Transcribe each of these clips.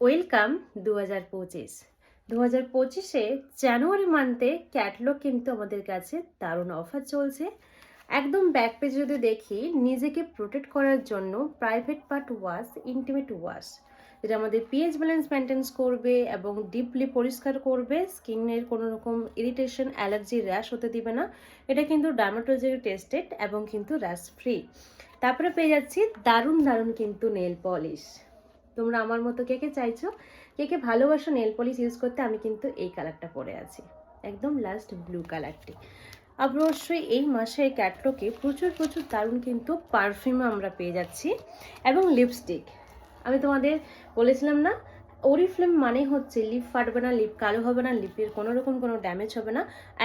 Welcome 2025। 2025-এ জানুয়ারি মান্থে catalogue কিন্তু আমাদের কাছে দারুণ অফার চলছে। একদম ব্যাক পেজে যদি দেখি, নিজেকে প্রোটেক্ট করার জন্য private part wash, intimate wash, যেটা আমাদের পিএইচ ব্যালেন্স মেনটেন করবে এবং ডিপলি পরিষ্কার করবে, স্কিনের কোনো রকম ইরিটেশন, অ্যালার্জি, র্যাশ হতে দিবে না। এটা কিন্তু ডার্মাটোলজি টেস্টেড এবং কিন্তু র্যাশ ফ্রি। তারপরে পেয়ে যাচ্ছি দারুণ দারুণ কিন্তু নেল পলিশ। তোমরা আমার মতো কে কে চাইছো, কে কে ভালোবাসো নেল পলিশ ইউজ করতে? আমি কিন্তু এই কালারটা পরে আছি, একদম লাস্ট ব্লু কালারটি। অবশ্যই এই মাসে ক্যাটলগে প্রচুর প্রচুর দারুণ কিন্তু পারফিউম আমরা পেয়ে যাচ্ছি এবং লিপস্টিক। আমি তোমাদের বলেছিলাম না, ওরিফ্লেম মানে হচ্ছে লিপ ফাটবে না, লিপ কালো হবে না, লিপের কোনো রকম কোনো ড্যামেজ হবে না।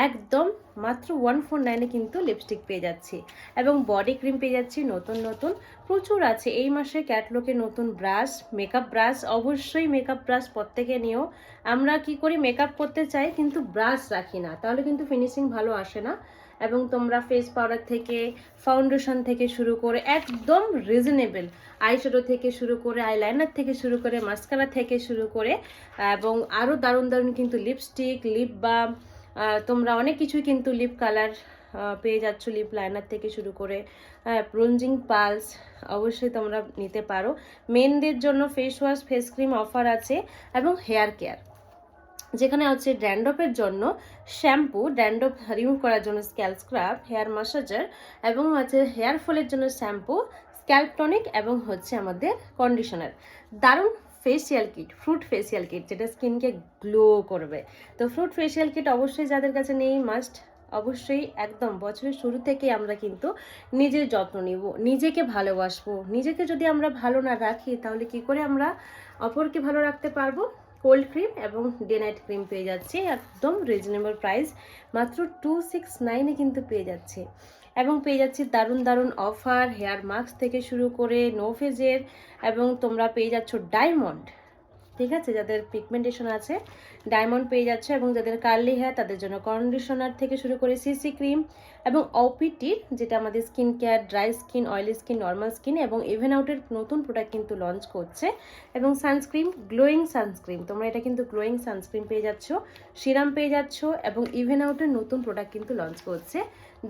একদম মাত্র 149-এ কিন্তু লিপস্টিক পেয়ে যাচ্ছি এবং বডি ক্রিম পেয়ে যাচ্ছি নতুন নতুন প্রচুর আছে। এই মাসে ক্যাটলগে নতুন ব্রাশ, মেকআপ ব্রাশ, অবশ্যই মেকআপ ব্রাশ প্রত্যেকে নিও। আমরা কি করি, মেকআপ করতে চাই কিন্তু ব্রাশ রাখি না, তাহলে কিন্তু ফিনিশিং ভালো আসে না। এবং তোমরা ফেস পাউডার থেকে, ফাউন্ডেশন থেকে শুরু করে একদম রিজনেবল, আইশ্যাডো থেকে শুরু করে, আইলাইনার থেকে শুরু করে, মাস্কারা থেকে শুরু করে এবং আরও দারুণ দারুণ কিন্তু লিপস্টিক, লিপ বাম, তোমরা অনেক কিছুই কিন্তু লিপ কালার পেয়ে যাচ্ছ, লিপ লাইনার থেকে শুরু করে ব্রোঞ্জিং পালস অবশ্যই তোমরা নিতে পারো। মেনদের জন্য face wash, face cream offer আছে এবং হেয়ার কেয়ার, যেখানে হচ্ছে ড্যান্ড্রফের জন্য শ্যাম্পু, ড্যান্ড্রফ রিমুভ করার জন্য স্ক্যাল্প স্ক্রাব, হেয়ার ম্যাসাজার এবং হচ্ছে হেয়ার ফলের জন্য শ্যাম্পু, স্ক্যাল্প টনিক এবং হচ্ছে আমাদের কন্ডিশনার। দারুণ facial kit, fruit facial kit, যেটা স্কিনকে গ্লো করবে। তো ফ্রুট ফেসিয়াল কিট অবশ্যই যাদের কাছে নেই, মাস্ট। অবশ্যই একদম বছরের শুরু থেকে আমরা কিন্তু নিজের যত্ন নিব, নিজেকে ভালোবাসবো। নিজেকে যদি আমরা ভালো না রাখি তাহলে কি করে আমরা অপরকে ভালো রাখতে পারবো? কোল্ড ক্রিম এবং ডে নাইট ক্রিম পেয়ে যাচ্ছি একদম রিজনেবল প্রাইস, মাত্র 269-এ কিন্তু পেয়ে যাচ্ছে। এবং পেয়ে যাচ্ছি দারুণ দারুণ অফার, হেয়ার মাস্ক থেকে শুরু করে নো ফেজের, এবং তোমরা পেয়ে যাচ্ছ ডায়মন্ড। ঠিক আছে, যাদের পিগমেন্টেশন আছে ডায়মন্ড পেয়ে যাচ্ছে, এবং যাদের কার্লি হেয়ার তাদের জন্য কন্ডিশনার থেকে শুরু করে সিসি ক্রিম এবং ওপিটির, যেটা আমাদের skin care, dry skin, oily skin, normal skin এবং ইভেন আউটের নতুন প্রোডাক্ট কিন্তু লঞ্চ করছে। এবং সানস্ক্রিন, গ্লোয়িং সানস্ক্রিন, তোমরা এটা কিন্তু গ্লোয়িং সানস্ক্রিন পেয়ে যাচ্ছ, সিরাম পেয়ে যাচ্ছ এবং ইভেন আউটের নতুন প্রোডাক্ট কিন্তু লঞ্চ করছে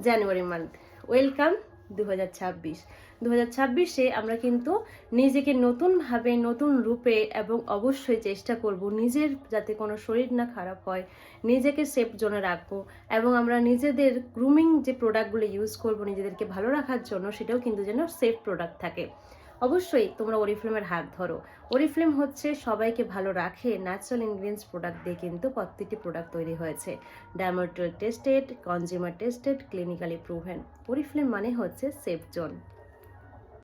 জানুয়ারি মান্থ। ওয়েলকাম 2026। 2026-এ আমরা কিন্তু নিজেকে নতুনভাবে, নতুন রূপে এবং অবশ্যই চেষ্টা করব নিজের যাতে কোনো শরীর না খারাপ হয়, নিজেকে সেফ জোনে রাখবো এবং আমরা নিজেদের গ্রুমিং যে প্রোডাক্টগুলো ইউজ করব নিজেদেরকে ভালো রাখার জন্য, সেটাও কিন্তু যেন সেফ প্রোডাক্ট থাকে। অবশ্যই তোমরা ওরিফ্লেমের হাত ধরো। ওরিফ্লেম হচ্ছে সবাইকে ভালো রাখে, ন্যাচারাল ইনগ্রিডিয়েন্টস প্রোডাক্ট দিয়ে কিন্তু প্রত্যেকটি প্রোডাক্ট তৈরি হয়েছে, dermatology tested, consumer tested, clinically proven. Oriflame মানে হচ্ছে সেফ জোন।